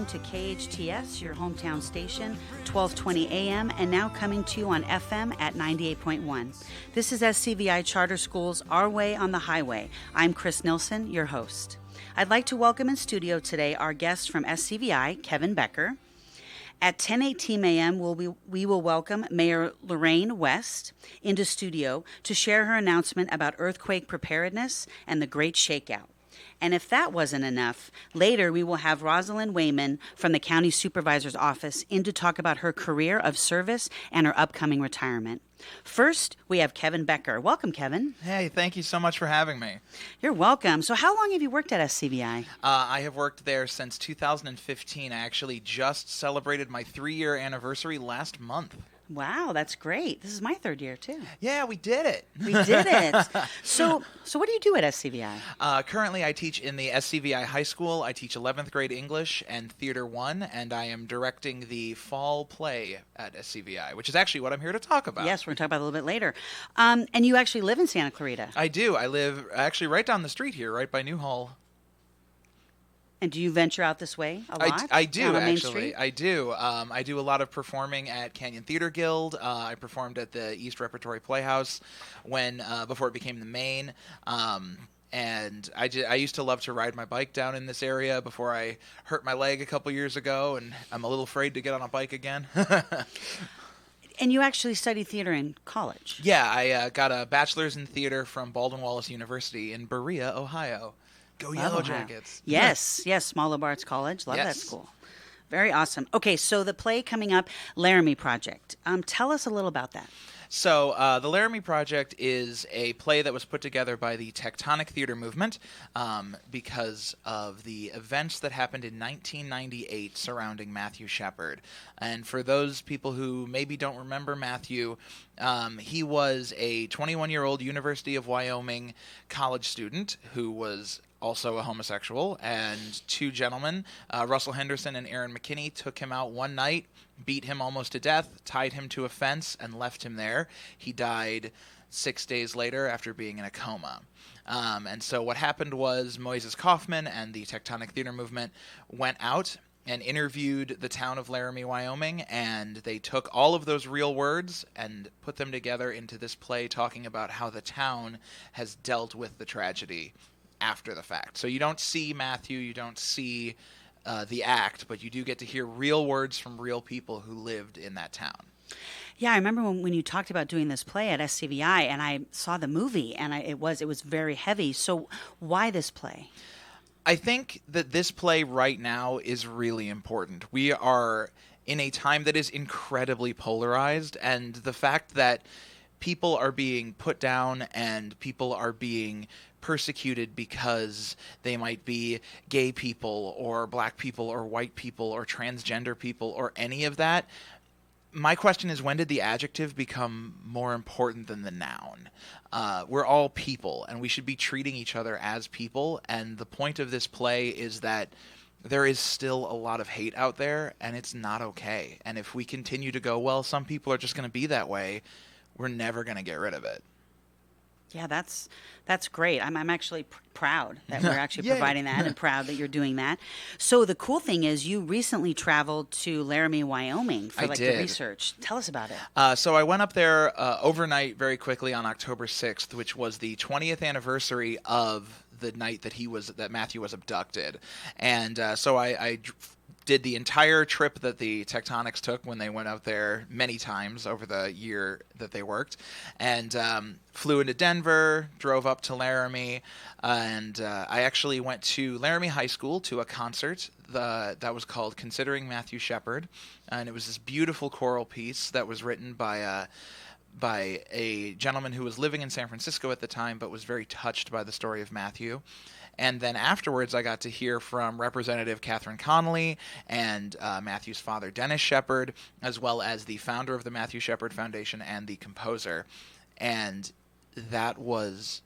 To KHTS, your hometown station, 1220 AM, and now coming to you on FM at 98.1. This is SCVI Charter Schools, Our Way on the Highway. I'm Chris Nilsson, your host. I'd like to welcome in studio today our guest from SCVI, Kevin Becker. At 10:18 a.m., we will welcome Mayor Lorraine West into studio to share her announcement about earthquake preparedness and the Great Shakeout. And if that wasn't enough, later we will have Rosalind Wayman from the County Supervisor's Office in to talk about her career of service and her upcoming retirement. First, we have Kevin Becker. Welcome, Kevin. Hey, thank you so much for having me. You're welcome. So how long have you worked at SCVI? I have worked there since 2015. I actually just celebrated my 3-year anniversary last month. Wow, that's great. This is my 3rd year, too. Yeah, we did it. We did it. So what do you do at SCVI? Currently, I teach in the SCVI High School. I teach 11th grade English and Theater 1, and I am directing the fall play at SCVI, which is actually what I'm here to talk about. Yes, we're going to talk about it a little bit later. And you actually live in Santa Clarita. I do. I live actually right down the street here, right by Newhall. And do you venture out this way a lot? I do, on Main actually. Street? I do. I do a lot of performing at Canyon Theater Guild. I performed at the East Repertory Playhouse before it became the Main. And I used to love to ride my bike down in this area before I hurt my leg a couple years ago, and I'm a little afraid to get on a bike again. And you actually studied theater in college? Yeah, I got a bachelor's in theater from Baldwin Wallace University in Berea, Ohio. Go Yellow Jackets. Yes, Small Liberal Arts College. Love that Yes. school. Very awesome. Okay, so the play coming up, Laramie Project. Tell us a little about that. So the Laramie Project is a play that was put together by the Tectonic Theater Movement because of the events that happened in 1998 surrounding Matthew Shepard. And for those people who maybe don't remember Matthew, he was a 21-year-old University of Wyoming college student who was also a homosexual, and two gentlemen, Russell Henderson and Aaron McKinney, took him out one night, beat him almost to death, tied him to a fence, and left him there. He died 6 days later after being in a coma. And so what happened was Moises Kaufman and the Tectonic Theater Movement went out and interviewed the town of Laramie, Wyoming, and they took all of those real words and put them together into this play talking about how the town has dealt with the tragedy after the fact. So you don't see Matthew, you don't see the act, but you do get to hear real words from real people who lived in that town. Yeah, I remember when you talked about doing this play at SCVI, and I saw the movie, and it was very heavy. So why this play? I think that this play right now is really important. We are in a time that is incredibly polarized, and the fact that people are being put down and people are being persecuted because they might be gay people or black people or white people or transgender people or any of that. My question is, when did the adjective become more important than the noun? We're all people, and we should be treating each other as people. And the point of this play is that there is still a lot of hate out there, and it's not okay. And if we continue to go, well, some people are just going to be that way, we're never going to get rid of it. Yeah, that's great. I'm actually proud that we're actually providing that, and proud that you're doing that. So the cool thing is you recently traveled to Laramie, Wyoming for the research. Tell us about it. So I went up there overnight very quickly on October 6th, which was the 20th anniversary of the night that Matthew was abducted. And so I did the entire trip that the Tectonics took when they went out there many times over the year that they worked, and flew into Denver, drove up to Laramie, and I actually went to Laramie High School to a concert that was called Considering Matthew Shepard, and it was this beautiful choral piece that was written by a gentleman who was living in San Francisco at the time but was very touched by the story of Matthew. And then afterwards, I got to hear from Representative Catherine Connolly and Matthew's father, Dennis Shepard, as well as the founder of the Matthew Shepard Foundation and the composer. And that was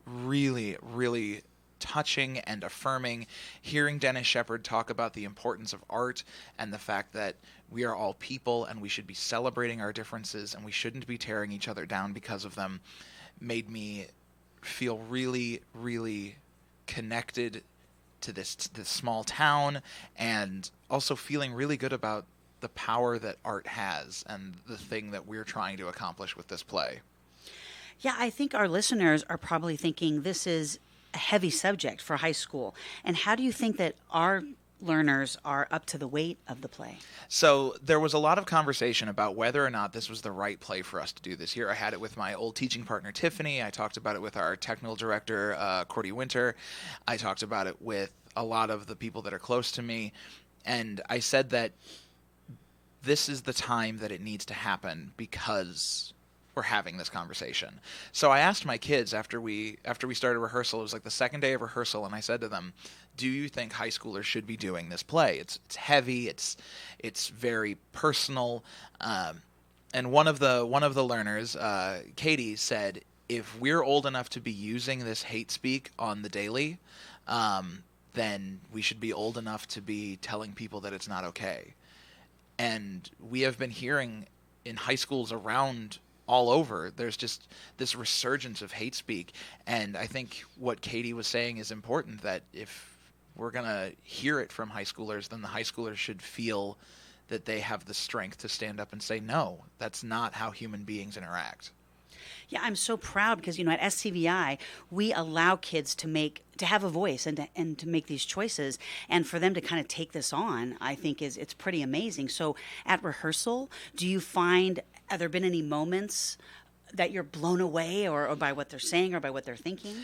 really, really touching and affirming, hearing Dennis Shepard talk about the importance of art and the fact that we are all people and we should be celebrating our differences and we shouldn't be tearing each other down because of them, made me feel really, really connected to this small town, and also feeling really good about the power that art has and the thing that we're trying to accomplish with this play. Yeah, I think our listeners are probably thinking this is a heavy subject for high school. And how do you think that our learners are up to the weight of the play? So there was a lot of conversation about whether or not this was the right play for us to do this year. I had it with my old teaching partner, Tiffany. I talked about it with our technical director, Cordy Winter. I talked about it with a lot of the people that are close to me. And I said that this is the time that it needs to happen because we're having this conversation. So I asked my kids after we started rehearsal, it was like the second day of rehearsal, and I said to them, do you think high schoolers should be doing this play? It's heavy, it's very personal. And one of the learners, Katie, said, if we're old enough to be using this hate speak on the daily, then we should be old enough to be telling people that it's not okay. And we have been hearing in high schools around all over, there's just this resurgence of hate speak. And I think what Katie was saying is important, that if we're going to hear it from high schoolers, then the high schoolers should feel that they have the strength to stand up and say, no, that's not how human beings interact. Yeah, I'm so proud because, at SCVI, we allow kids to have a voice and to make these choices. And for them to kind of take this on, I think it's pretty amazing. So at rehearsal, do you find, have there been any moments that you're blown away or by what they're saying or by what they're thinking?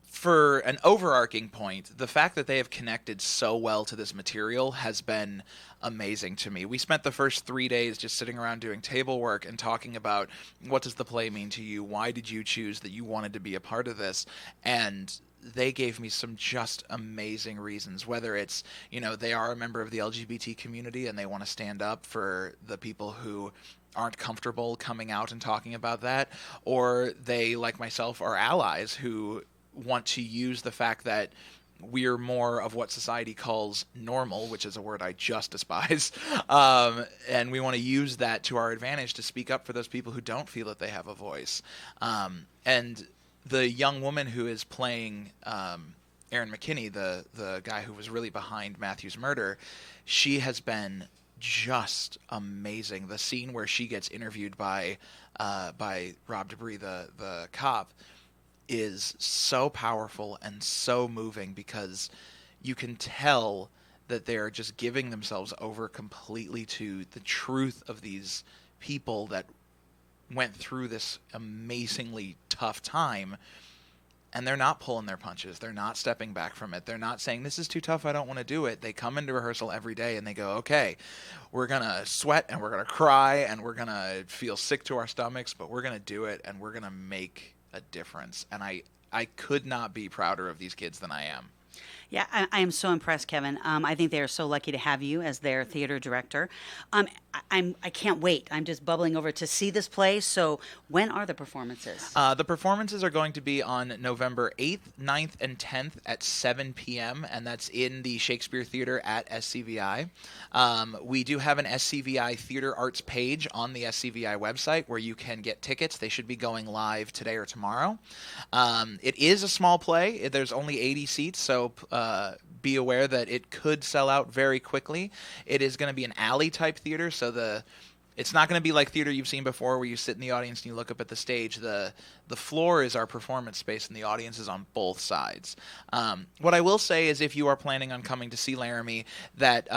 For an overarching point, the fact that they have connected so well to this material has been amazing to me. We spent the first 3 days just sitting around doing table work and talking about, what does the play mean to you? Why did you choose that you wanted to be a part of this? And they gave me some just amazing reasons, whether it's, they are a member of the LGBT community and they want to stand up for the people who aren't comfortable coming out and talking about that, or they, like myself, are allies who want to use the fact that we're more of what society calls normal, which is a word I just despise, and we want to use that to our advantage to speak up for those people who don't feel that they have a voice. And the young woman who is playing Aaron McKinney, the guy who was really behind Matthew's murder, she has been just amazing. The scene where she gets interviewed by Rob Debris, the cop, is so powerful and so moving because you can tell that they're just giving themselves over completely to the truth of these people that went through this amazingly tough time, and they're not pulling their punches. They're not stepping back from it. They're not saying, this is too tough, I don't want to do it. They come into rehearsal every day and they go, okay, we're going to sweat and we're going to cry and we're going to feel sick to our stomachs, but we're going to do it and we're going to make a difference. And I could not be prouder of these kids than I am. Yeah, I am so impressed, Kevin. I think they are so lucky to have you as their theater director. I can't wait. I'm just bubbling over to see this play. So when are the performances? The performances are going to be on November 8th, 9th, and 10th at 7 p.m., and that's in the Shakespeare Theater at SCVI. We do have an SCVI Theater Arts page on the SCVI website where you can get tickets. They should be going live today or tomorrow. It is a small play. There's only 80 seats, so be aware that it could sell out very quickly. It is going to be an alley type theater, so it's not going to be like theater you've seen before where you sit in the audience and you look up at the stage. The floor is our performance space and the audience is on both sides. What I will say is, if you are planning on coming to see Laramie, that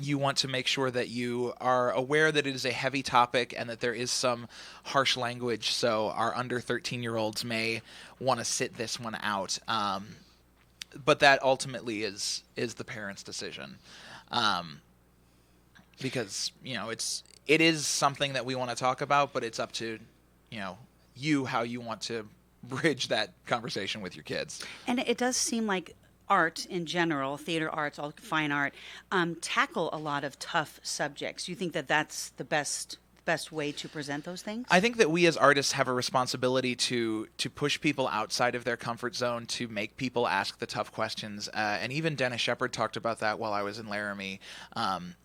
you want to make sure that you are aware that it is a heavy topic and that there is some harsh language, so our under 13-year-olds may want to sit this one out. But that ultimately is the parents' decision, because it is something that we want to talk about, but it's up to you how you want to bridge that conversation with your kids. And it does seem like art in general, theater arts, all fine art, tackle a lot of tough subjects. You think that that's the best way to present those things? I think that we as artists have a responsibility to push people outside of their comfort zone, to make people ask the tough questions. And even Dennis Shepard talked about that while I was in Laramie.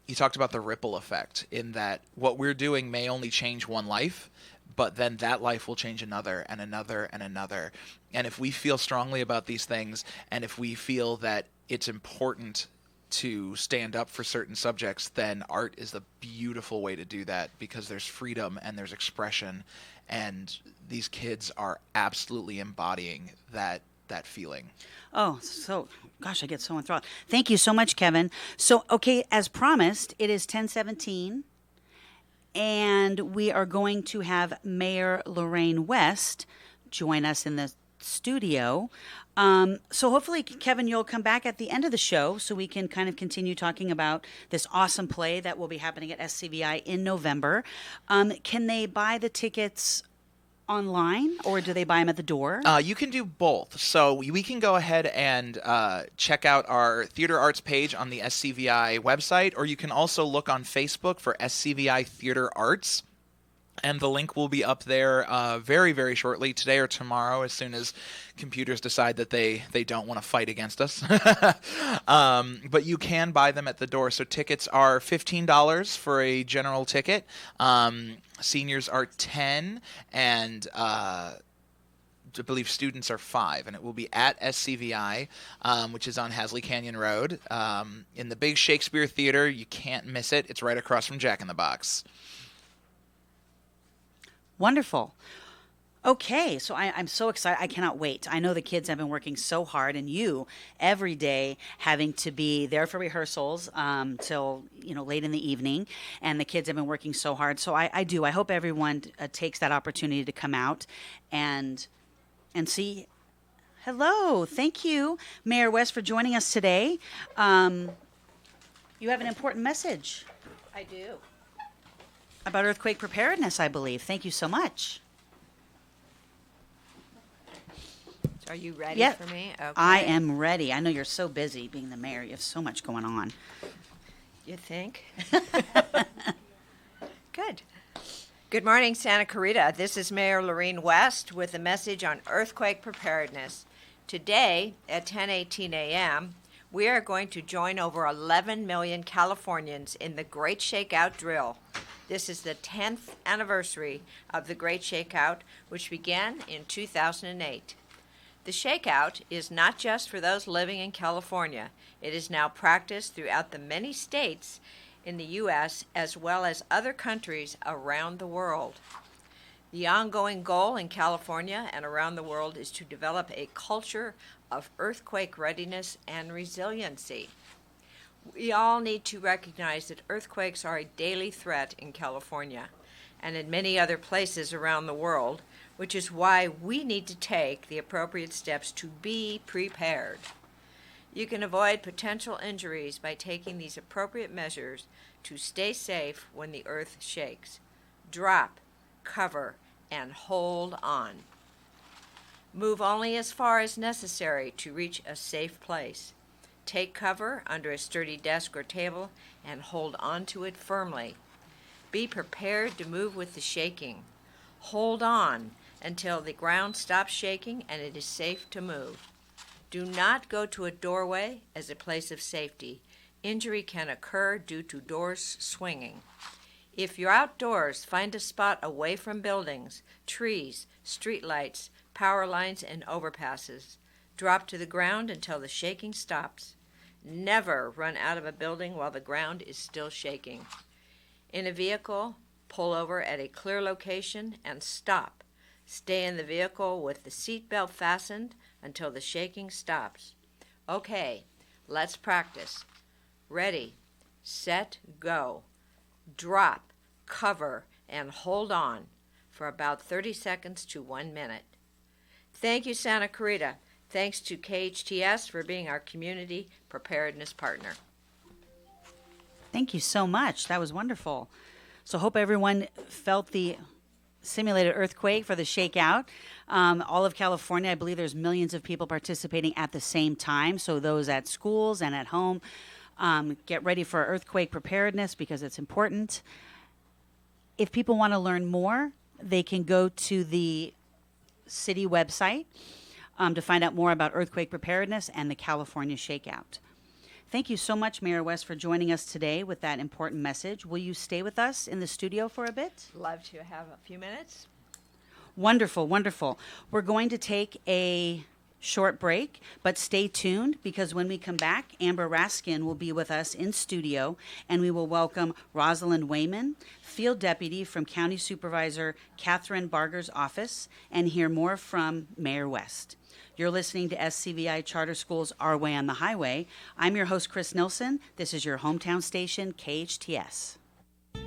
He talked about the ripple effect, in that what we're doing may only change one life, but then that life will change another and another and another. And if we feel strongly about these things, and if we feel that it's important to stand up for certain subjects, then art is the beautiful way to do that, because there's freedom and there's expression, and these kids are absolutely embodying that feeling. Oh, so, gosh, I get so enthralled. Thank you so much, Kevin. So, okay, as promised, it is 10:17, and we are going to have Mayor Lorraine West join us in the studio. So hopefully, Kevin, you'll come back at the end of the show so we can kind of continue talking about this awesome play that will be happening at SCVI in November. Can they buy the tickets online, or do they buy them at the door? You can do both. So we can go ahead and check out our theater arts page on the SCVI website, or you can also look on Facebook for SCVI Theater Arts. And the link will be up there very, very shortly, today or tomorrow, as soon as computers decide that they don't want to fight against us. But you can buy them at the door. So tickets are $15 for a general ticket. Seniors are $10, and I believe students are $5. And it will be at SCVI, which is on Hasley Canyon Road, in the big Shakespeare Theater. You can't miss it. It's right across from Jack in the Box. Wonderful. Okay, so I'm so excited. I cannot wait. I know the kids have been working so hard, and you every day having to be there for rehearsals till late in the evening, and the kids have been working so hard. So I do. I hope everyone takes that opportunity to come out and see. Hello, thank you, Mayor West, for joining us today. You have an important message. I do. About earthquake preparedness, I believe. Thank you so much. Are you ready Yeah, for me? Okay. I am ready. I know you're so busy being the mayor. You have so much going on. You think? Good. Good morning, Santa Clarita. This is Mayor Lorraine West with a message on earthquake preparedness. Today at 10:18 a.m., we are going to join over 11 million Californians in the Great Shakeout Drill. This is the 10th anniversary of the Great Shakeout, which began in 2008. The shakeout is not just for those living in California. It is now practiced throughout the many states in the U.S. as well as other countries around the world. The ongoing goal in California and around the world is to develop a culture of earthquake readiness and resiliency. We all need to recognize that earthquakes are a daily threat in California and in many other places around the world, which is why we need to take the appropriate steps to be prepared. You can avoid potential injuries by taking these appropriate measures to stay safe when the earth shakes. Drop, cover, and hold on. Move only as far as necessary to reach a safe place. Take cover under a sturdy desk or table and hold on to it firmly. Be prepared to move with the shaking. Hold on until the ground stops shaking and it is safe to move. Do not go to a doorway as a place of safety. Injury can occur due to doors swinging. If you're outdoors, find a spot away from buildings, trees, streetlights, power lines, and overpasses. Drop to the ground until the shaking stops. Never run out of a building while the ground is still shaking. In a vehicle, pull over at a clear location and stop. Stay in the vehicle with the seatbelt fastened until the shaking stops. Okay, let's practice. Ready, set, go. Drop, cover, and hold on for about 30 seconds to 1 minute. Thank you, Santa Clarita. Thanks to KHTS for being our community preparedness partner. Thank you so much. That was wonderful. So hope everyone felt the simulated earthquake for the shakeout. All of California, I believe there's millions of people participating at the same time. So those at schools and at home, get ready for earthquake preparedness because it's important. If people want to learn more, they can go to the city website to find out more about earthquake preparedness and the California shakeout. Thank you so much, Mayor West, for joining us today with that important message. Will you stay with us in the studio for a bit? Love to have a few minutes. Wonderful, wonderful. We're going to take a short break, but stay tuned because when we come back, Amber Raskin will be with us in studio, and we will welcome Rosalind Wayman, Field Deputy from County Supervisor Catherine Barger's office, and hear more from Mayor West. You're listening to SCVI Charter Schools Our Way on the Highway. I'm your host, Chris Nilsson. This is your hometown station, KHTS.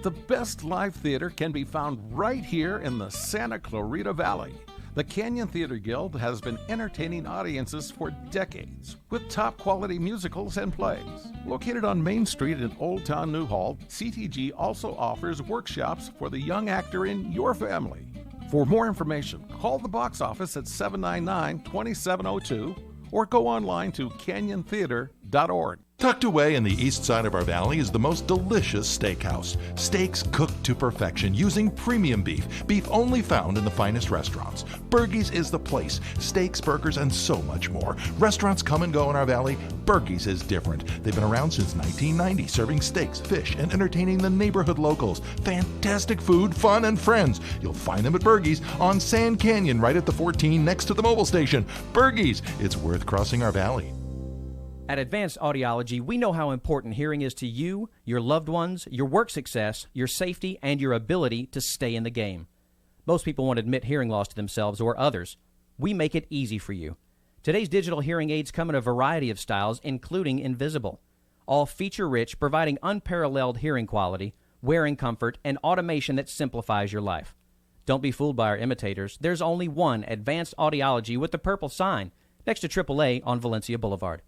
The best live theater can be found right here in the Santa Clarita Valley. The Canyon Theater Guild has been entertaining audiences for decades with top quality musicals and plays. Located on Main Street in Old Town Newhall, CTG also offers workshops for the young actor in your family. For more information, call the box office at 799-2702 or go online to canyontheater.org. Tucked away in the east side of our valley is the most delicious steakhouse. Steaks cooked to perfection using premium beef. Beef only found in the finest restaurants. Bergey's is the place. Steaks, burgers, and so much more. Restaurants come and go in our valley. Bergey's is different. They've been around since 1990, serving steaks, fish, and entertaining the neighborhood locals. Fantastic food, fun, and friends. You'll find them at Bergey's on Sand Canyon, right at the 14 next to the mobile station. Bergey's, it's worth crossing our valley. At Advanced Audiology, we know how important hearing is to you, your loved ones, your work success, your safety, and your ability to stay in the game. Most people won't admit hearing loss to themselves or others. We make it easy for you. Today's digital hearing aids come in a variety of styles, including invisible. All feature-rich, providing unparalleled hearing quality, wearing comfort, and automation that simplifies your life. Don't be fooled by our imitators. There's only one Advanced Audiology with the purple sign next to AAA on Valencia Boulevard.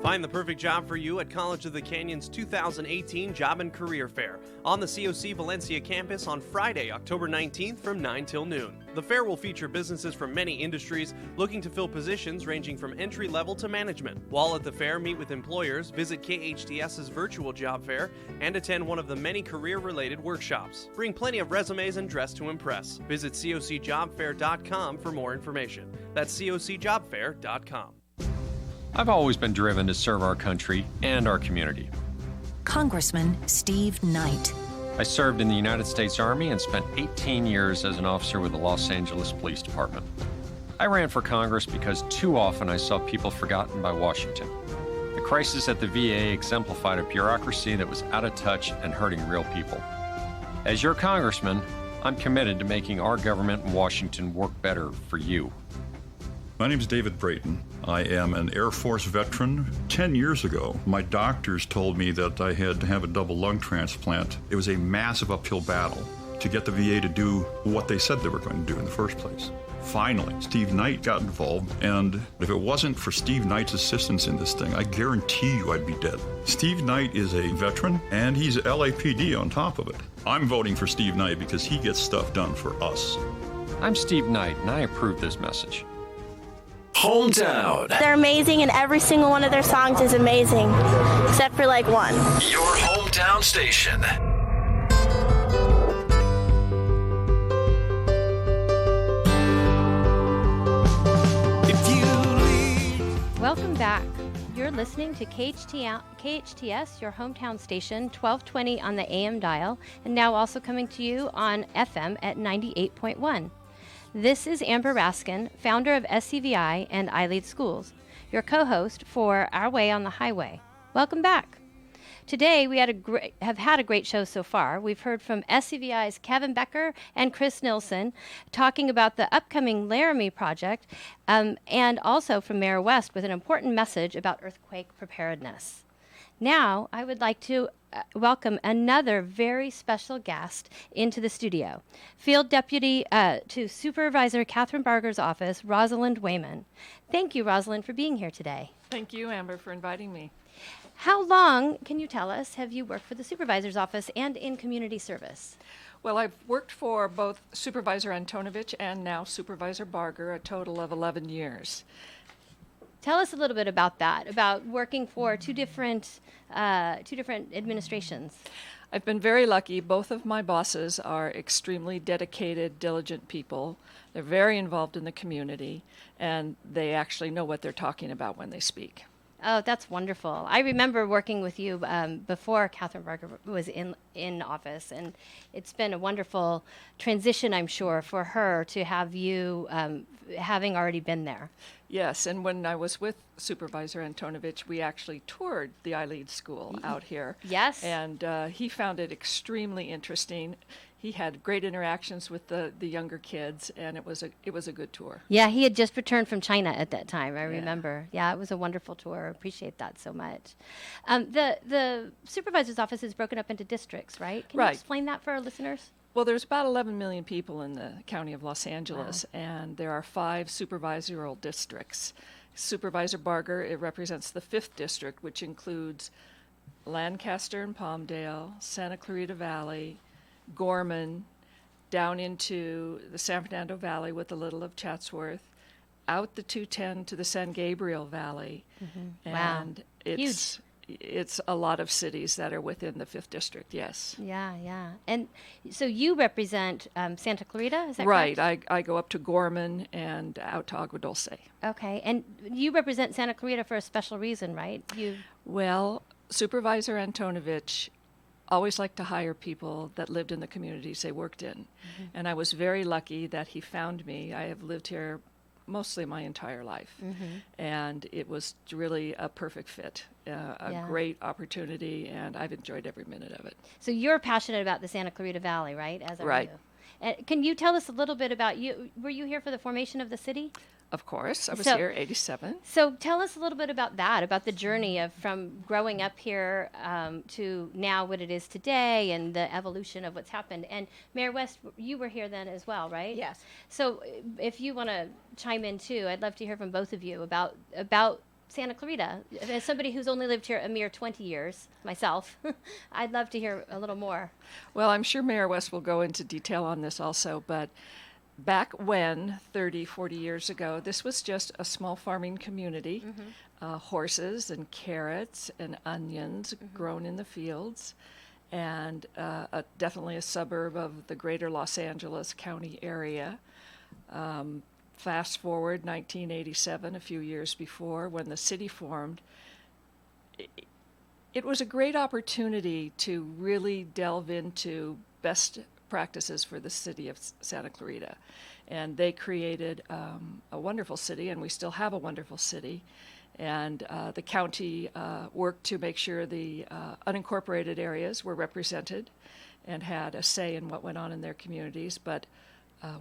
Find the perfect job for you at College of the Canyon's 2018 Job and Career Fair on the COC Valencia campus on Friday, October 19th from 9 till noon. The fair will feature businesses from many industries looking to fill positions ranging from entry level to management. While at the fair, meet with employers, visit KHTS's virtual job fair, and attend one of the many career-related workshops. Bring plenty of resumes and dress to impress. Visit cocjobfair.com for more information. That's cocjobfair.com. I've always been driven to serve our country and our community. Congressman Steve Knight. I served in the United States Army and spent 18 years as an officer with the Los Angeles Police Department. I ran for Congress because too often I saw people forgotten by Washington. The crisis at the VA exemplified a bureaucracy that was out of touch and hurting real people. As your congressman, I'm committed to making our government in Washington work better for you. My name is David Brayton. I am an Air Force veteran. 10 years ago, my doctors told me that I had to have a double lung transplant. It was a massive uphill battle to get the VA to do what they said they were going to do in the first place. Finally, Steve Knight got involved, and if it wasn't for Steve Knight's assistance in this thing, I guarantee you I'd be dead. Steve Knight is a veteran, and he's LAPD on top of it. I'm voting for Steve Knight because he gets stuff done for us. I'm Steve Knight, and I approve this message. Hometown. They're amazing, and every single one of their songs is amazing, except for like one. Your hometown station. Welcome back. You're listening to KHTS, your hometown station, 1220 on the AM dial, and now also coming to you on FM at 98.1. This is Amber Raskin, founder of SCVI and iLEAD Schools, your co-host for Our Way on the Highway. Welcome back. Today, we have had a great show so far. We've heard from SCVI's Kevin Becker and Chris Nilsson talking about the upcoming Laramie project, and also from Mayor West with an important message about earthquake preparedness. Now, I would like to welcome another very special guest into the studio. Field Deputy to Supervisor Catherine Barger's office, Rosalind Wayman. Thank you, Rosalind, for being here today. Thank you, Amber, for inviting me. How long, can you tell us, have you worked for the Supervisor's office and in community service? Well, I've worked for both Supervisor Antonovich and now Supervisor Barger, a total of 11 years. Tell us a little bit about that, about working for two different administrations. I've been very lucky. Both of my bosses are extremely dedicated, diligent people. They're very involved in the community, and they actually know what they're talking about when they speak. Oh, that's wonderful. I remember working with you before Catherine Barker was in office, and it's been a wonderful transition, I'm sure, for her to have you having already been there. Yes, and when I was with Supervisor Antonovich, we actually toured the iLEAD school out here. Yes. And he found it extremely interesting. He had great interactions with the younger kids, and it was a good tour. Yeah, he had just returned from China at that time, I remember. Yeah, it was a wonderful tour. I appreciate that so much. The supervisor's office is broken up into districts, right? Can you explain that for our listeners? Well, there's about 11 million people in the county of Los Angeles, and there are 5 supervisorial districts. Supervisor Barger, it represents the 5th district, which includes Lancaster and Palmdale, Santa Clarita Valley, Gorman, down into the San Fernando Valley with a little of Chatsworth, out the 210 to the San Gabriel Valley. Mm-hmm. And it's a lot of cities that are within the 5th district, yes. Yeah, yeah. And so you represent Santa Clarita, is that right. correct? I go up to Gorman and out to Agua Dulce. Okay, and you represent Santa Clarita for a special reason, right? Well, Supervisor Antonovich always liked to hire people that lived in the communities they worked in. Mm-hmm. And I was very lucky that he found me. I have lived here mostly my entire life. Mm-hmm. And it was really a perfect fit, a great opportunity, and I've enjoyed every minute of it. So you're passionate about the Santa Clarita Valley, right? As are right. you. Can you tell us a little bit about you? Were you here for the formation of the city? Of course. I was here 87. So tell us a little bit about that, about the journey of from growing up here to now what it is today and the evolution of what's happened. And Mayor West, you were here then as well, right? Yes. So if you want to chime in too, I'd love to hear from both of you about Santa Clarita. As somebody who's only lived here a mere 20 years, myself, I'd love to hear a little more. Well, I'm sure Mayor West will go into detail on this also, but back when, 30, 40 years ago, this was just a small farming community, horses and carrots and onions grown in the fields, and definitely a suburb of the greater Los Angeles County area. Fast forward 1987, a few years before, when the city formed, it was a great opportunity to really delve into best practices for the city of Santa Clarita. And they created a wonderful city, and we still have a wonderful city. And the county worked to make sure the unincorporated areas were represented and had a say in what went on in their communities. But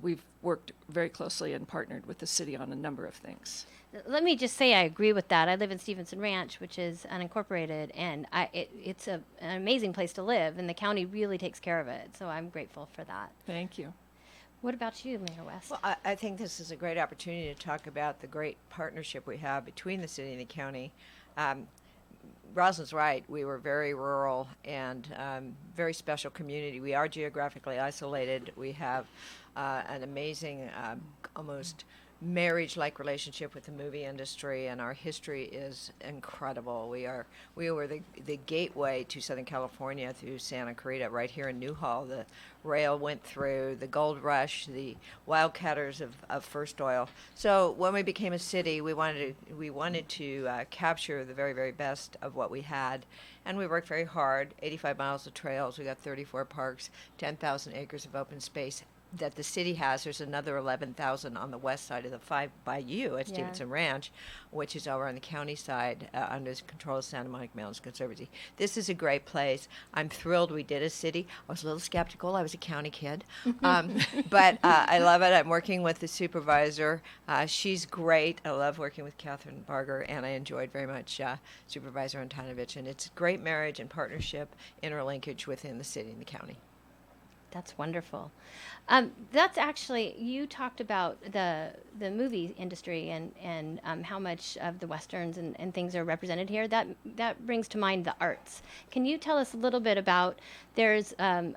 we've worked very closely and partnered with the city on a number of things. Let me just say I agree with that. I live in Stevenson Ranch, which is unincorporated, and it's an amazing place to live, and the county really takes care of it, so I'm grateful for that. Thank you. What about you, Mayor West? Well, I think this is a great opportunity to talk about the great partnership we have between the city and the county. Rosalind's right. We were very rural and very special community. We are geographically isolated. We have an amazing, almost marriage-like relationship with the movie industry, and our history is incredible. We were the gateway to Southern California through Santa Clarita, right here in Newhall. The rail went through, the gold rush, the wildcatters of First Oil. So when we became a city, we wanted to capture the very, very best of what we had, and we worked very hard. 85 miles of trails. We got 34 parks, 10,000 acres of open space that the city has. There's another 11,000 on the west side of the 5 Bayou at Stevenson Ranch, which is over on the county side under the control of Santa Monica Mountains Conservancy. This is a great place. I'm thrilled we did a city. I was a little skeptical. I was a county kid. But I love it. I'm working with the supervisor. She's great. I love working with Catherine Barger, and I enjoyed very much Supervisor Antonovich. And it's a great marriage and partnership, interlinkage within the city and the county. That's wonderful. That's actually, you talked about the movie industry and how much of the westerns and things are represented here. That brings to mind the arts. Can you tell us a little bit about, there's a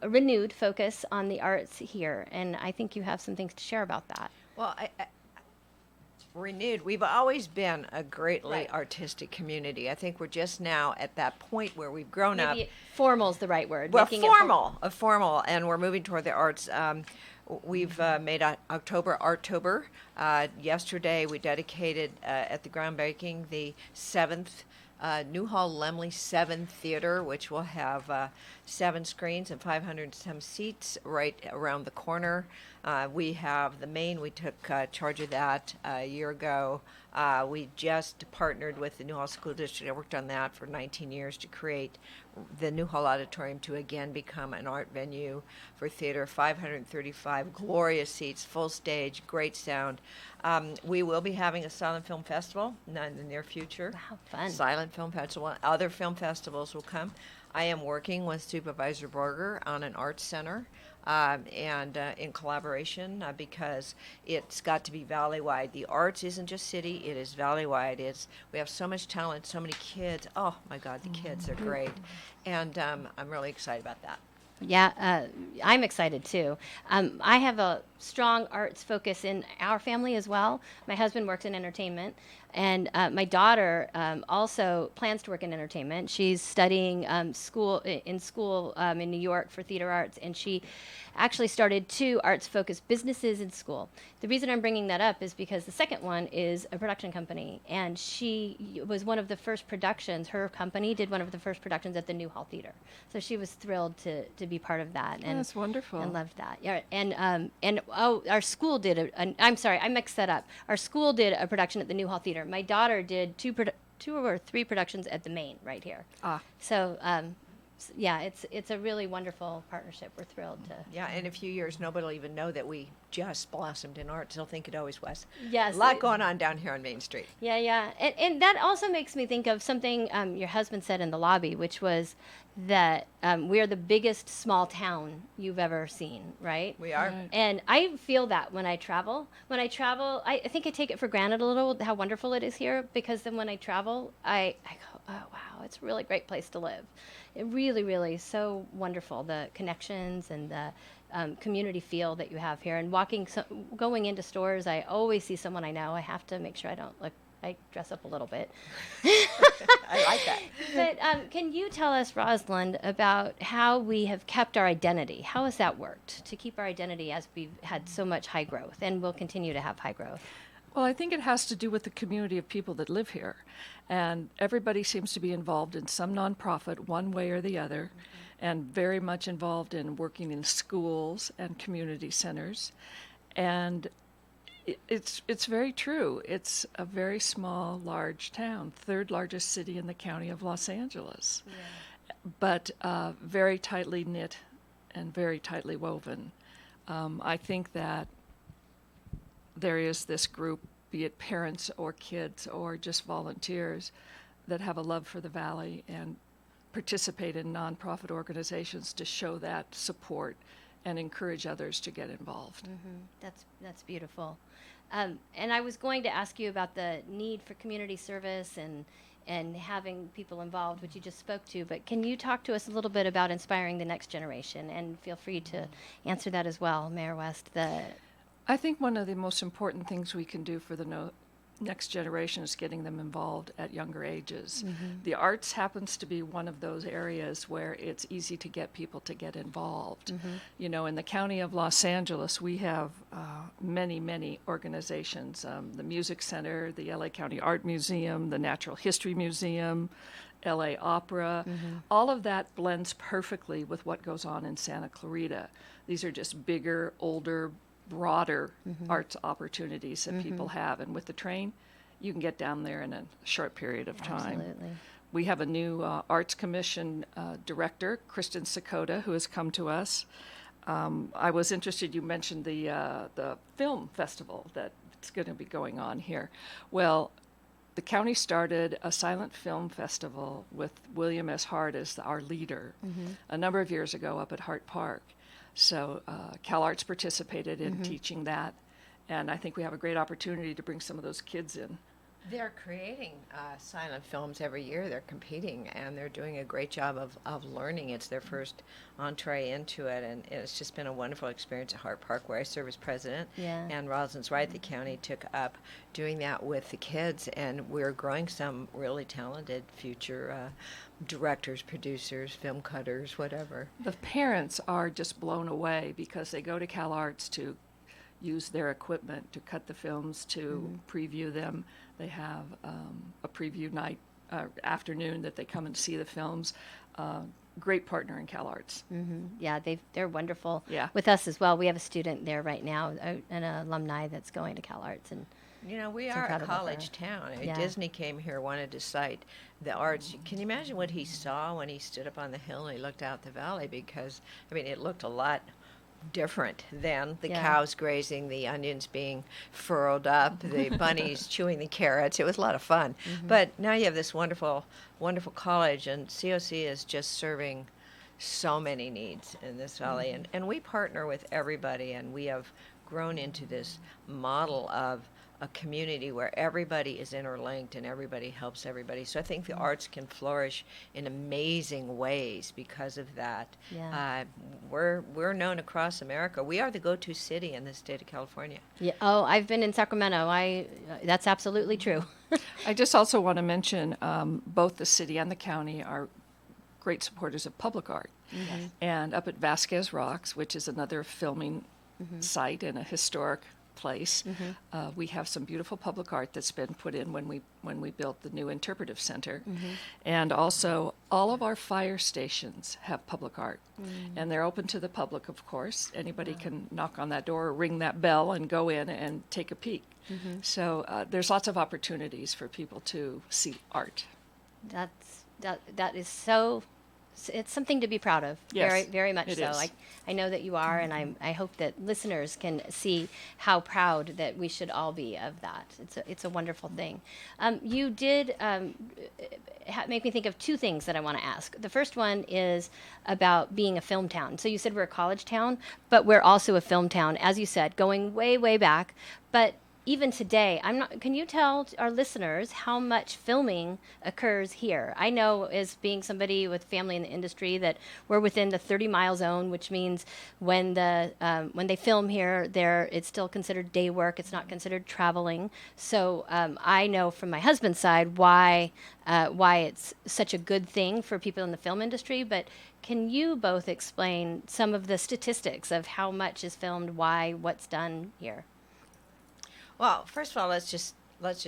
renewed focus on the arts here, and I think you have some things to share about that. Well, renewed. We've always been a greatly artistic community. I think we're just now at that point where we've grown up. Maybe formal is the right word. Well, formal, and we're moving toward the arts. We've made October Artober. Yesterday we dedicated at the groundbreaking the 7th Newhall Lemley 7 Theater, which will have 7 screens and 500 and some seats right around the corner. We have the main, we took charge of that a year ago. We just partnered with the Newhall School District. I worked on that for 19 years to create the Newhall Auditorium to again become an art venue for theater. 535 glorious seats, full stage, great sound. We will be having a silent film festival in the near future. Wow, fun. Silent film festival. Other film festivals will come. I am working with Supervisor Borger on an arts center. And in collaboration, because it's got to be valley-wide. The arts isn't just city, it is valley-wide. We have so much talent, so many kids. Oh, my God, the kids are great. And I'm really excited about that. Yeah, I'm excited too. I have a strong arts focus in our family as well. My husband works in entertainment, and my daughter also plans to work in entertainment. She's studying in school in New York for theater arts, and she actually started 2 arts-focused businesses in school. The reason I'm bringing that up is because the second one is a production company, and she was one of the first productions. Her company did one of the first productions at the Newhall Theater, so she was thrilled to be part of that. And that's wonderful. And loved that. Yeah, and our school did I'm sorry, I mixed that up. Our school did a production at the Newhall Theater. My daughter did 2 or 3 productions at the Main right here. So. Yeah, it's a really wonderful partnership. We're thrilled to. Yeah, in a few years, nobody will even know that we just blossomed in arts. They'll think it always was. Yes. A lot going on down here on Main Street. Yeah. And that also makes me think of something your husband said in the lobby, which was that we're the biggest small town you've ever seen, right? We are. Right. And I feel that when I travel. I think I take it for granted a little how wonderful it is here, because then when I travel, I go, oh, wow, it's a really great place to live. It really, really so wonderful, the connections and the community feel that you have here. And going into stores, I always see someone I know. I have to make sure I dress up a little bit. I like that. But can you tell us, Rosalind, about how we have kept our identity? How has that worked to keep our identity as we've had so much high growth and will continue to have high growth? Well, I think it has to do with the community of people that live here. And everybody seems to be involved in some nonprofit, one way or the other, and very much involved in working in schools and community centers. And it's very true. It's a very small, large town, 3rd largest city in the county of Los Angeles, but very tightly knit and very tightly woven. I think that there is this group, be it parents or kids or just volunteers, that have a love for the Valley and participate in nonprofit organizations to show that support and encourage others to get involved. Mm-hmm. That's beautiful. And I was going to ask you about the need for community service and having people involved, which you just spoke to, but can you talk to us a little bit about inspiring the next generation? And feel free to answer that as well, Mayor West. I think one of the most important things we can do for the next generation is getting them involved at younger ages. The arts happens to be one of those areas where it's easy to get people to get involved. You know, in the county of Los Angeles, we have many organizations. The Music Center, the LA County Art Museum, the Natural History Museum, LA Opera. All of that blends perfectly with what goes on in Santa Clarita. These are just bigger, older, broader arts opportunities that people have. And with the train, you can get down there in a short period of time. Absolutely. We have a new Arts Commission director, Kristen Sakota, who has come to us. I was interested, you mentioned the film festival that's going to be going on here. Well, the county started a silent film festival with William S. Hart as our leader a number of years ago up at Hart Park. So CalArts participated in teaching that, and I think we have a great opportunity to bring some of those kids in They're creating silent films every year. They're competing, and they're doing a great job of learning. It's their first entree into it, and it's just been a wonderful experience at Hart Park, where I serve as president. Yeah. And Rosalind's right, the county took up doing that with the kids, and we're growing some really talented future directors, producers, film cutters, whatever. The parents are just blown away because they go to CalArts to use their equipment to cut the films, to preview them. They have a preview night, afternoon that they come and see the films. Great partner in CalArts. Yeah, they're wonderful. Yeah. With us as well. We have a student there right now, an alumni that's going to CalArts, and You know, we it's are a incredible for college her. town. I mean, Yeah. Disney came here, wanted to cite the arts. Can you imagine what he saw when he stood up on the hill and he looked out the valley? Because, I mean, it looked a lot different than the Yeah. cows grazing, the onions being furrowed up, the bunnies chewing the carrots. It was a lot of fun. But now you have this wonderful, wonderful college, and COC is just serving so many needs in this valley. And we partner with everybody, and we have grown into this model of a community where everybody is interlinked and everybody helps everybody. So I think the arts can flourish in amazing ways because of that. Yeah. We're known across America. We are the go-to city in the state of California. Yeah. Oh, I've been in Sacramento. That's absolutely true. I just also want to mention both the city and the county are great supporters of public art. And up at Vasquez Rocks, which is another filming site and a historic place, we have some beautiful public art that's been put in when we built the new interpretive center. And also all of our fire stations have public art, and they're open to the public, of course. Anybody can knock on that door or ring that bell and go in and take a peek. So there's lots of opportunities for people to see art. That is so. It's something to be proud of. Yes, very, very much it so. is. I know that you are, and I hope that listeners can see how proud that we should all be of that. It's a wonderful thing. You did make me think of two things that I want to ask. The first one is about being a film town. So you said we're a college town, but we're also a film town, as you said, going way, way back. But even today, can you tell our listeners how much filming occurs here? I know, as being somebody with family in the industry, that we're within the 30-mile zone, which means when they film here, it's still considered day work. It's not considered traveling. So I know from my husband's side why it's such a good thing for people in the film industry. But can you both explain some of the statistics of how much is filmed, what's done here? Well, first of all, let's just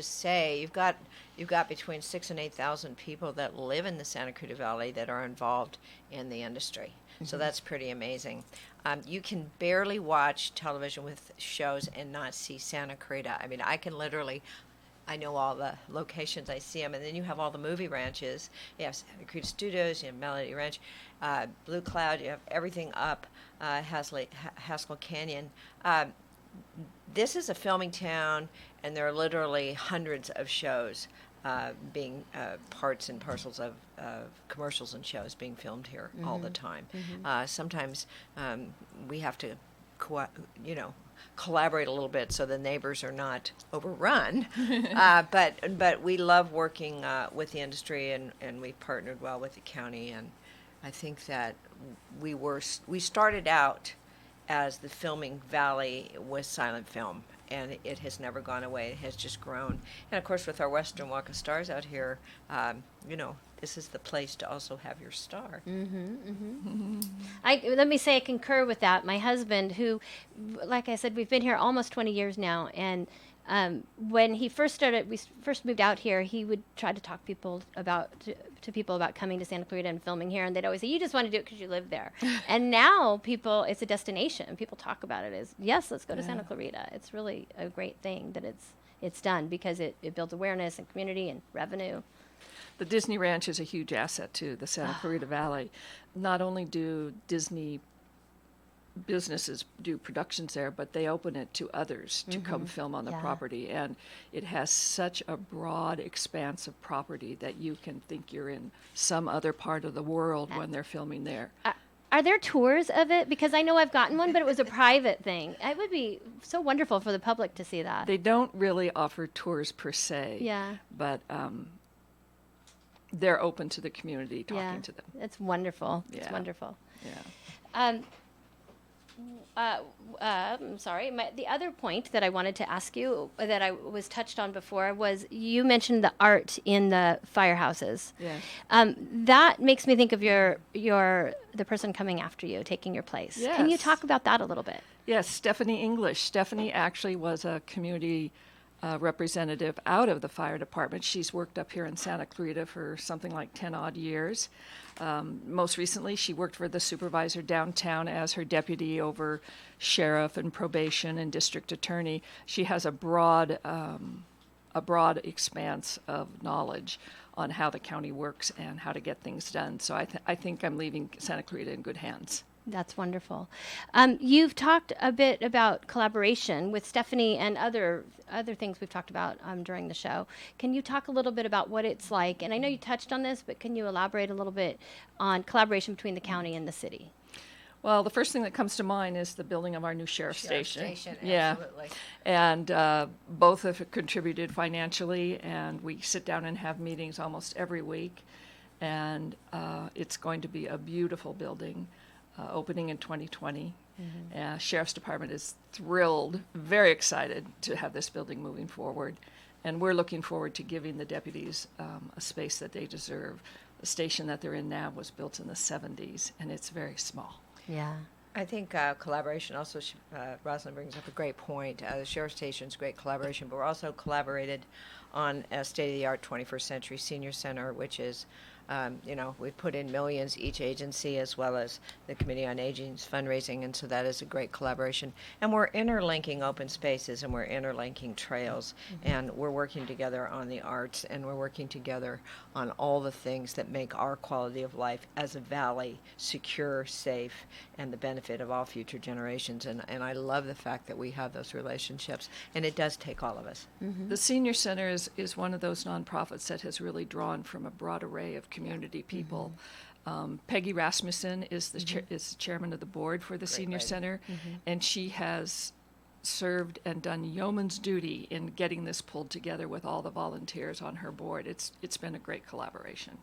say you've got between 6,000 and 8,000 people that live in the Santa Cruz Valley that are involved in the industry. So that's pretty amazing. You can barely watch television with shows and not see Santa Clarita. I mean, I know all the locations, I see them, and then you have all the movie ranches. You have Santa Cruz Studios, you have Melody Ranch, Blue Cloud, you have everything up Haskell Canyon. This is a filming town, and there are literally hundreds of shows being parts and parcels of commercials and shows being filmed here all the time. Sometimes we have to, collaborate a little bit so the neighbors are not overrun. But we love working with the industry, and we've partnered well with the county. And I think that we started out as the filming valley with silent film, and it has never gone away. It has just grown. And of course, with our Western Walk of Stars out here, this is the place to also have your star. Let me say I concur with that. My husband, who, like I said, we've been here almost 20 years now, and when we first moved out here, he would try to talk to people about coming to Santa Clarita and filming here, and they'd always say, "You just want to do it because you live there." And now it's a destination. People talk about it as, yes, let's go to Santa Clarita. It's really a great thing that it's done, because it builds awareness and community and revenue. The Disney Ranch is a huge asset to the Santa Clarita Valley. Not only do Disney businesses do productions there, but they open it to others to come film on the property, and it has such a broad expanse of property that you can think you're in some other part of the world when they're filming there. Are there tours of it? Because I know I've gotten one, but it was a private thing. It would be so wonderful for the public to see that. They don't really offer tours per se. Yeah. But they're open to the community talking to them. It's wonderful. Yeah. It's wonderful. Yeah. I'm sorry. The other point that I wanted to ask you that I was touched on before was you mentioned the art in the firehouses. Yes. That makes me think of the person coming after you, taking your place. Yes. Can you talk about that a little bit? Yes, Stephanie English. Stephanie actually was a community representative out of the fire department. She's worked up here in Santa Clarita for something like 10 odd years. Most recently, she worked for the supervisor downtown as her deputy over sheriff and probation and district attorney. She has a broad expanse of knowledge on how the county works and how to get things done. So I think I'm leaving Santa Clarita in good hands. That's wonderful. You've talked a bit about collaboration with Stephanie and other things we've talked about during the show. Can you talk a little bit about what it's like? And I know you touched on this, but can you elaborate a little bit on collaboration between the county and the city? Well, the first thing that comes to mind is the building of our new sheriff's station. Yeah, absolutely. And both have contributed financially, and we sit down and have meetings almost every week. And it's going to be a beautiful building. Opening in 2020. Mm-hmm. Sheriff's Department is thrilled, very excited to have this building moving forward. And we're looking forward to giving the deputies a space that they deserve. The station that they're in now was built in the 70s, and it's very small. Yeah. I think collaboration also, Rosalind brings up a great point. The Sheriff's Station's great collaboration, but we're also collaborated on a state-of-the-art 21st Century Senior Center, which is we've put in millions, each agency, as well as the Committee on Aging's fundraising, and so that is a great collaboration. And we're interlinking open spaces, and we're interlinking trails, and we're working together on the arts, and we're working together on all the things that make our quality of life as a valley secure, safe, and the benefit of all future generations. And I love the fact that we have those relationships, and it does take all of us. Mm-hmm. The Senior Center is one of those nonprofits that has really drawn from a broad array of community people. Mm-hmm. Peggy Rasmussen is the is the chairman of the board for the Senior Center, and she has served and done yeoman's duty in getting this pulled together with all the volunteers on her board. It's been a great collaboration.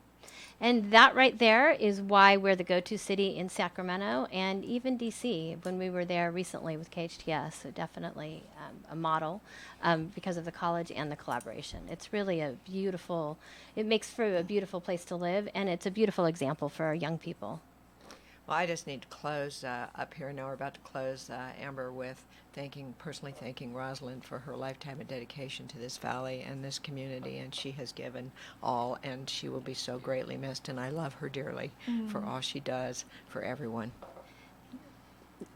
And that right there is why we're the go-to city in Sacramento and even D.C. when we were there recently with KHTS. So definitely a model because of the college and the collaboration. It's really it makes for a beautiful place to live, and it's a beautiful example for our young people. Well, I just need to close up here. Now we're about to close, Amber, with personally thanking Rosalind for her lifetime of dedication to this valley and this community, and she has given all, and she will be so greatly missed, and I love her dearly for all she does for everyone.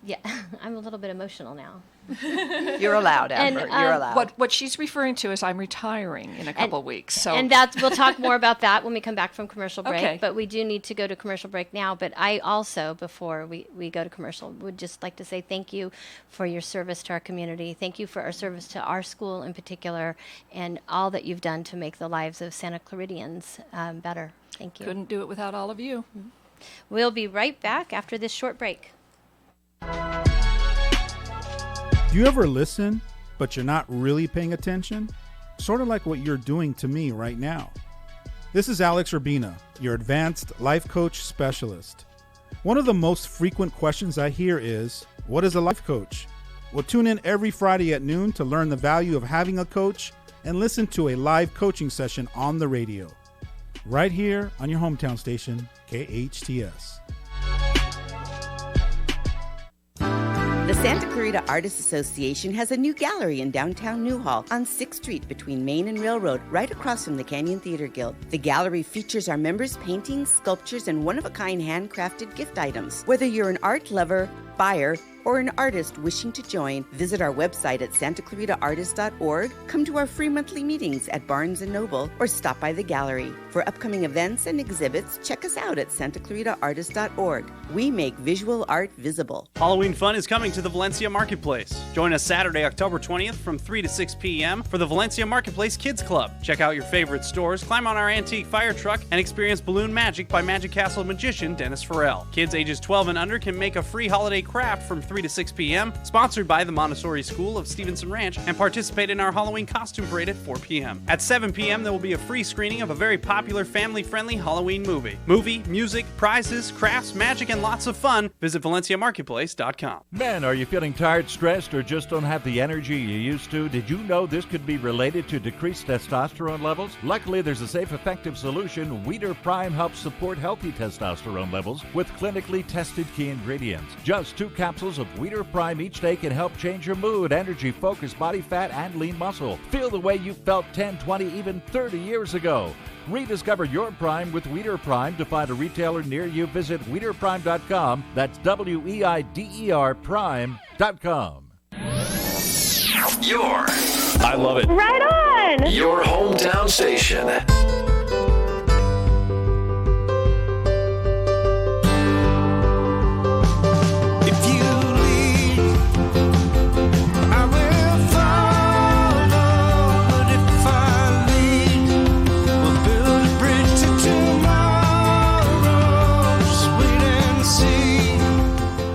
Yeah, I'm a little bit emotional now. You're allowed, Amber. You're allowed. What she's referring to is I'm retiring in a couple weeks. So and we'll talk more about that when we come back from commercial break. Okay. But we do need to go to commercial break now. But I also, before we go to commercial, would just like to say thank you for your service to our community. Thank you for our service to our school in particular, and all that you've done to make the lives of Santa Claridians better. Thank you. Couldn't do it without all of you. We'll be right back after this short break. Do you ever listen, but you're not really paying attention? Sort of like what you're doing to me right now. This is Alex Urbina, your advanced life coach specialist. One of the most frequent questions I hear is, what is a life coach? Well, tune in every Friday at noon to learn the value of having a coach and listen to a live coaching session on the radio. Right here on your hometown station, KHTS. The Santa Clarita Artists Association has a new gallery in downtown Newhall on 6th Street between Main and Railroad, right across from the Canyon Theater Guild. The gallery features our members' paintings, sculptures, and one-of-a-kind handcrafted gift items. Whether you're an art lover, buyer, or an artist wishing to join, visit our website at santaclaritaartist.org, come to our free monthly meetings at Barnes & Noble, or stop by the gallery. For For upcoming events and exhibits, check us out at santaclaritaartist.org. We make visual art visible. Halloween fun is coming to the Valencia Marketplace. Join us Saturday, October 20th from 3 to 6 p.m. for the Valencia Marketplace Kids Club. Check out your favorite stores, climb on our antique fire truck, and experience balloon magic by Magic Castle magician Dennis Farrell. Kids ages 12 and under can make a free holiday craft from 3 to 6 p.m., sponsored by the Montessori School of Stevenson Ranch, and participate in our Halloween costume parade at 4 p.m. At 7 p.m., there will be a free screening of a very popular family-friendly Halloween movie. Movie, music, prizes, crafts, magic, and lots of fun. Visit ValenciaMarketplace.com. Men, are you feeling tired, stressed, or just don't have the energy you used to? Did you know this could be related to decreased testosterone levels? Luckily, there's a safe, effective solution. Weeder Prime helps support healthy testosterone levels with clinically tested key ingredients. Just 2 capsules of Weeder Prime each day can help change your mood, energy, focus, body fat, and lean muscle. Feel the way you felt 10, 20, even 30 years ago. Rediscover your Prime with Weeder Prime. To find a retailer near you, visit WeederPrime.com. That's WEIDER Prime.com. I love it. Right on! Your hometown station.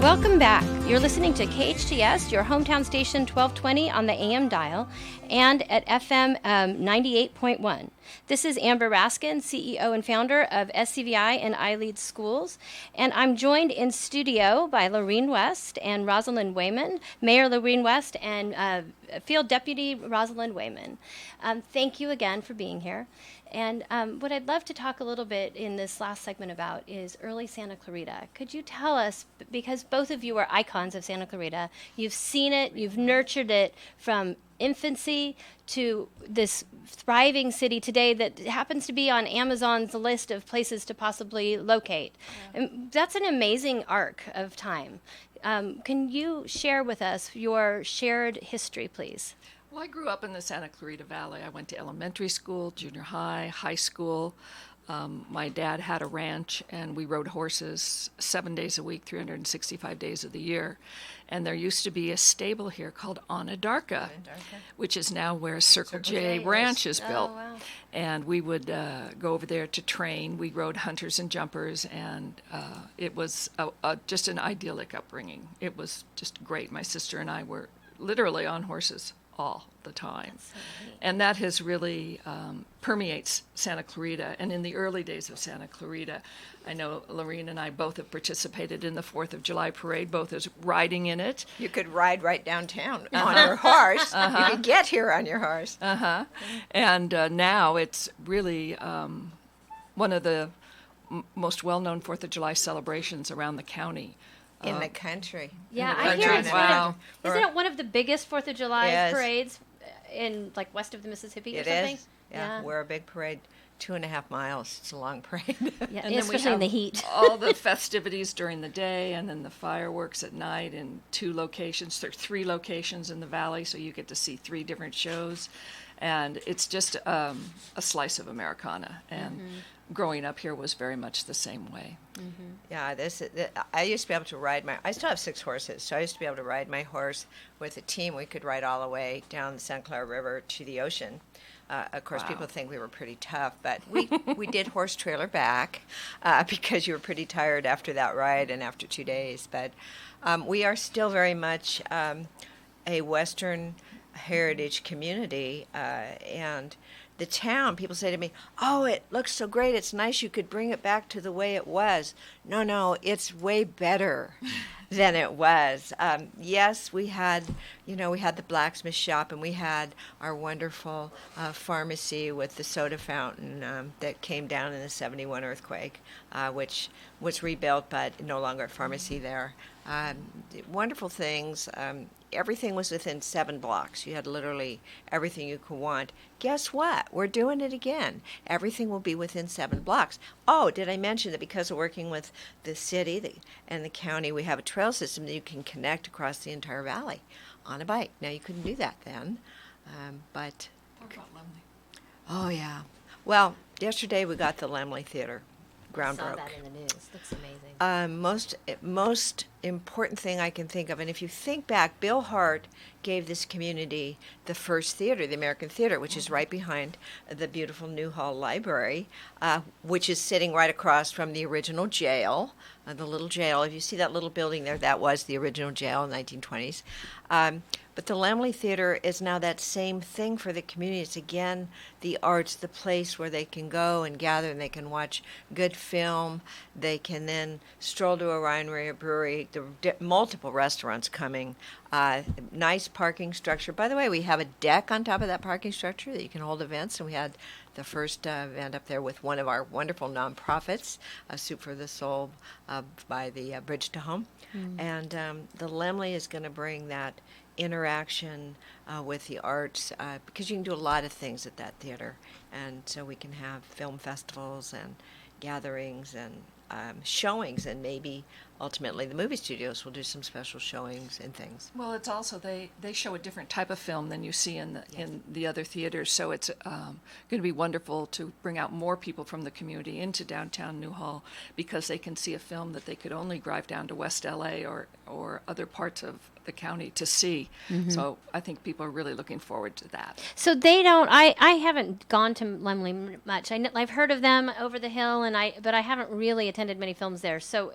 Welcome back. You're listening to KHTS, your hometown station, 1220 on the AM dial and at FM 98.1. This is Amber Raskin, CEO and founder of SCVI and iLEAD Schools, and I'm joined in studio by Lorene West and Rosalind Wayman, Mayor Lorene West and Field Deputy Rosalind Wayman. Thank you again for being here. And what I'd love to talk a little bit in this last segment about is early Santa Clarita. Could you tell us, because both of you are icons of Santa Clarita, you've seen it, you've nurtured it from infancy to this thriving city today that happens to be on Amazon's list of places to possibly locate. Yeah. And that's an amazing arc of time. Can you share with us your shared history, please? Well, I grew up in the Santa Clarita Valley. I went to elementary school, junior high, high school. My dad had a ranch, and we rode horses 7 days a week, 365 days of the year. And there used to be a stable here called Anadarka, which is now where Circle J Ranch is built. Oh, wow. And we would go over there to train. We rode hunters and jumpers, and it was just an idyllic upbringing. It was just great. My sister and I were literally on horses all the time. So and that has really permeates Santa Clarita. And in the early days of Santa Clarita, I know Lorene and I both have participated in the 4th of July parade, both as riding in it. You could ride right downtown on your horse. You could get here on your horse. And now it's really one of the most well-known 4th of July celebrations around the county. In the country. Yeah, I hear it's isn't it one of the biggest 4th of July parades in, like, west of the Mississippi or something? It is. Yeah, we're a big parade. 2.5 miles. It's a long parade. Yeah, and especially in the heat. All the festivities during the day, and then the fireworks at night in 2 locations. There are 3 locations in the valley, so you get to see 3 different shows. And it's just a slice of Americana. And growing up here was very much the same way. Yeah, I used to be able to ride I still have 6 horses, so I used to be able to ride my horse with a team. We could ride all the way down the Santa Clara River to the ocean. Of course, people think we were pretty tough, but we did horse trailer back because you were pretty tired after that ride and after 2 days. But we are still very much a Western heritage community, and the town, people say to me, oh, it looks so great, it's nice, you could bring it back to the way it was. No, it's way better than it was. Yes, we had the blacksmith shop, and we had our wonderful pharmacy with the soda fountain that came down in the 71 earthquake, which was rebuilt, but no longer a pharmacy there. Wonderful things. Everything was within 7 blocks. You had literally everything you could want. Guess what? We're doing it again. Everything will be within 7 blocks. Oh, did I mention that because of working with the city and the county, we have a trail system that you can connect across the entire valley on a bike. Now, you couldn't do that then, but... What about Lumley? Oh, yeah. Well, yesterday we got the Lemley Theater ground I saw broke. that in the news. Looks amazing. Most important thing I can think of, and if you think back, Bill Hart gave this community the first theater, the American Theater, which is right behind the beautiful Newhall Library, which is sitting right across from the original jail, the little jail. If you see that little building there, that was the original jail in the 1920s. But the Lemley Theater is now that same thing for the community. It's again the arts, the place where they can go and gather and they can watch good film. They can then stroll to a winery, a brewery, multiple restaurants coming. Nice parking structure. By the way, we have a deck on top of that parking structure that you can hold events, and we had the first event up there with one of our wonderful nonprofits, Soup for the Soul, by the Bridge to Home. And the Lemley is going to bring that interaction with the arts, because you can do a lot of things at that theater, and so we can have film festivals and gatherings and showings, and maybe ultimately the movie studios will do some special showings and things. Well, it's also they show a different type of film than you see in the other theaters, so it's going to be wonderful to bring out more people from the community into downtown Newhall, because they can see a film that they could only drive down to West LA or other parts of the county to see. So I think people are really looking forward to that. So they don't. I haven't gone to Lemley much. I've heard of them over the hill, but I haven't really attended many films there. So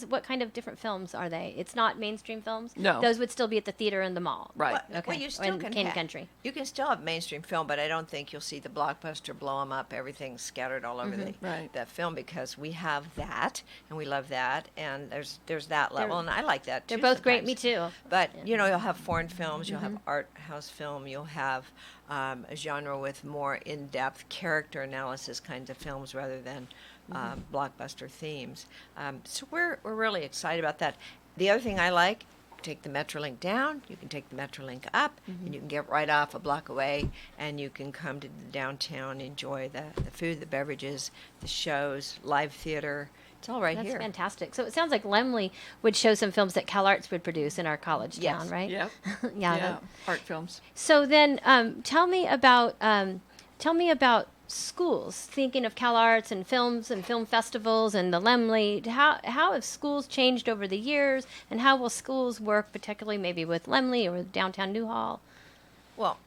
what kind of different films are they? It's not mainstream films. No, those would still be at the theater in the mall. Right. Well, you still can Canyon Country. You can still have mainstream film, but I don't think you'll see the blockbuster blow them up. Everything's scattered all over the film, because we have that and we love that, and there's that level, and I like that too. They're both great. sometimes. Me too. But you'll have foreign films, you'll have art house film, you'll have a genre with more in-depth character analysis kinds of films rather than blockbuster themes. So we're really excited about that. The other thing I like, take the Metrolink down, you can take the Metrolink up, and you can get right off a block away, and you can come to the downtown, enjoy the food, the beverages, the shows, live theater. It's all right here. That's fantastic. So it sounds like Lemley would show some films that CalArts would produce in our college town, right? Yep. Yeah. Art films. So then, tell me about schools. Thinking of CalArts and films and film festivals and the Lemley, how have schools changed over the years, and how will schools work, particularly maybe with Lemley or with downtown Newhall? Well,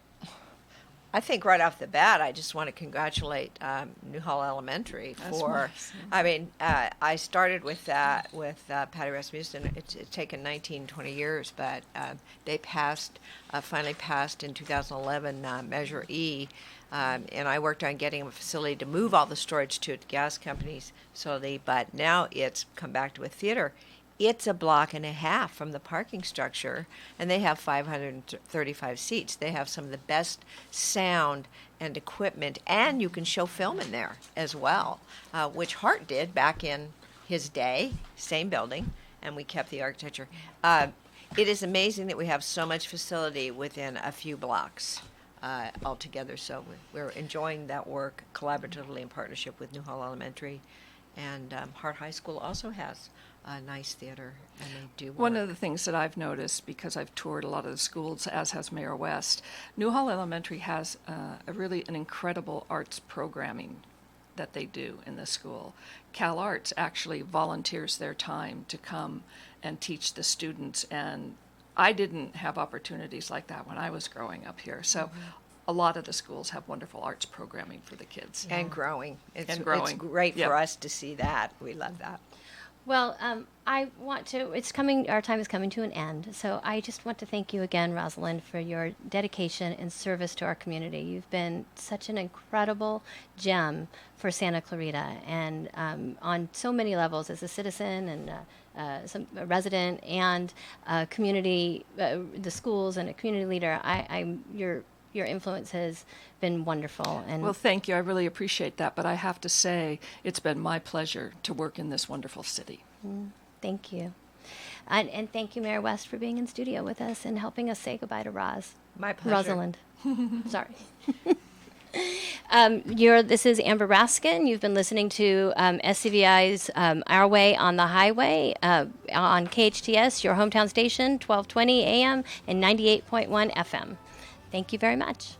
I think right off the bat, I just want to congratulate Newhall Elementary for. I mean, I started with that with Patty Rasmussen. It's taken 19-20 years, but they finally passed in 2011 Measure E, and I worked on getting a facility to move all the storage to gas companies. But now it's come back to a theater. It's a block and a half from the parking structure, and they have 535 seats. They have some of the best sound and equipment, and you can show film in there as well, which Hart did back in his day, same building, and we kept the architecture. It is amazing that we have so much facility within a few blocks altogether, so we're enjoying that work collaboratively in partnership with Newhall Elementary, and Hart High School also has a nice theater, and they do One of the things that I've noticed, because I've toured a lot of the schools, as has Mayor West, Newhall Elementary has an incredible arts programming that they do in the school. CalArts actually volunteers their time to come and teach the students, and I didn't have opportunities like that when I was growing up here. So a lot of the schools have wonderful arts programming for the kids. And growing. It's great Yep. for us to see that. We love that. Well, our time is coming to an end, so I just want to thank you again, Rosalind, for your dedication and service to our community. You've been such an incredible gem for Santa Clarita, and on so many levels, as a citizen and a resident and a community, the schools and a community leader. Your influence has been wonderful. And well, thank you. I really appreciate that. But I have to say, it's been my pleasure to work in this wonderful city. Thank you. And thank you, Mayor West, for being in studio with us and helping us say goodbye to My pleasure. Rosalind. Sorry. This is Amber Raskin. You've been listening to SCVI's Our Way on the Highway on KHTS, your hometown station, 1220 AM and 98.1 FM. Thank you very much.